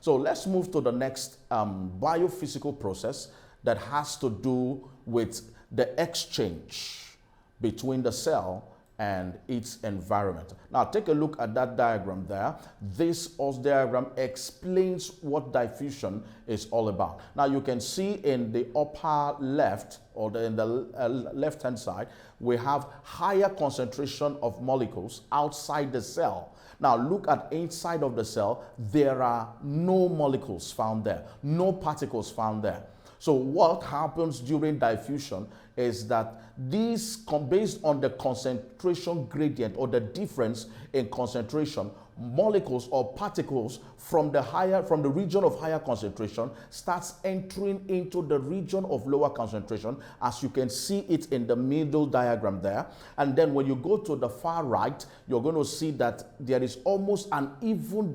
So let's move to the next biophysical process that has to do with the exchange between the cell and its environment. Now take a look at that diagram there. This diagram explains what diffusion is all about. Now you can see in the upper left, or in the left hand side, we have higher concentration of molecules outside the cell. Now look at inside of the cell, there are no molecules found there, no particles found there. So what happens during diffusion is that these, based on the concentration gradient or the difference in concentration, molecules or particles from the region of higher concentration starts entering into the region of lower concentration, as you can see it in the middle diagram there. And then when you go to the far right, you're going to see that there is almost an even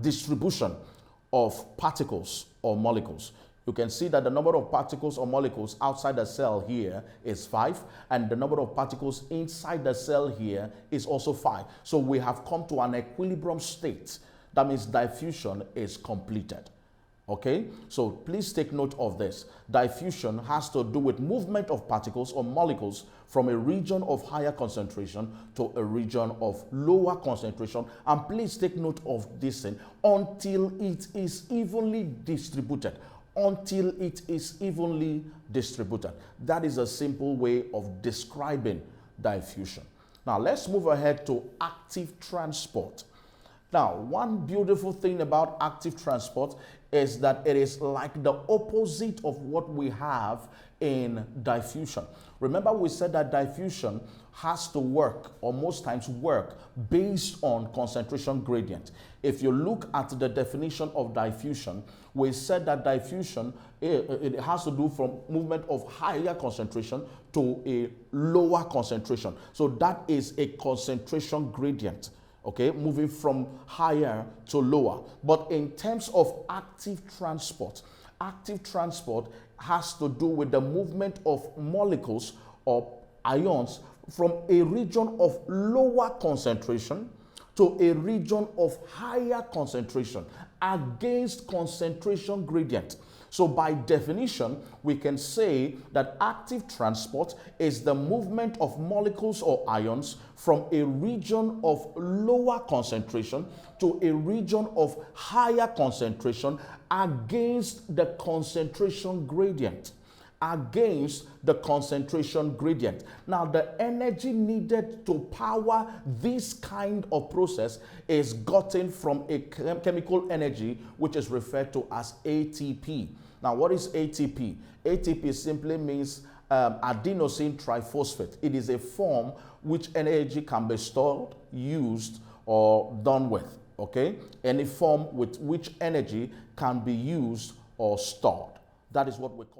distribution of particles or molecules. You can see that the number of particles or molecules outside the cell here is 5, and the number of particles inside the cell here is also 5. So we have come to an equilibrium state. That means diffusion is completed. Okay, so please take note of this. Diffusion has to do with movement of particles or molecules from a region of higher concentration to a region of lower concentration. And please take note of this thing, until it is evenly distributed. Until it is evenly distributed. That is a simple way of describing diffusion. Now let's move ahead to active transport. Now, one beautiful thing about active transport is that it is like the opposite of what we have in diffusion. Remember, we said that diffusion has to work, or most times work, based on concentration gradient. If you look at the definition of diffusion, we said that diffusion, it has to do from movement of higher concentration to a lower concentration. So that is a concentration gradient. Okay, moving from higher to lower. But in terms of active transport has to do with the movement of molecules or ions from a region of lower concentration to a region of higher concentration against concentration gradient. So by definition, we can say that active transport is the movement of molecules or ions from a region of lower concentration to a region of higher concentration against the concentration gradient. Against the concentration gradient. Now, the energy needed to power this kind of process is gotten from a chemical energy which is referred to as ATP. Now, what is ATP? ATP simply means adenosine triphosphate. It is a form which energy can be stored, used, or done with. Okay? Any form with which energy can be used or stored. That is what we call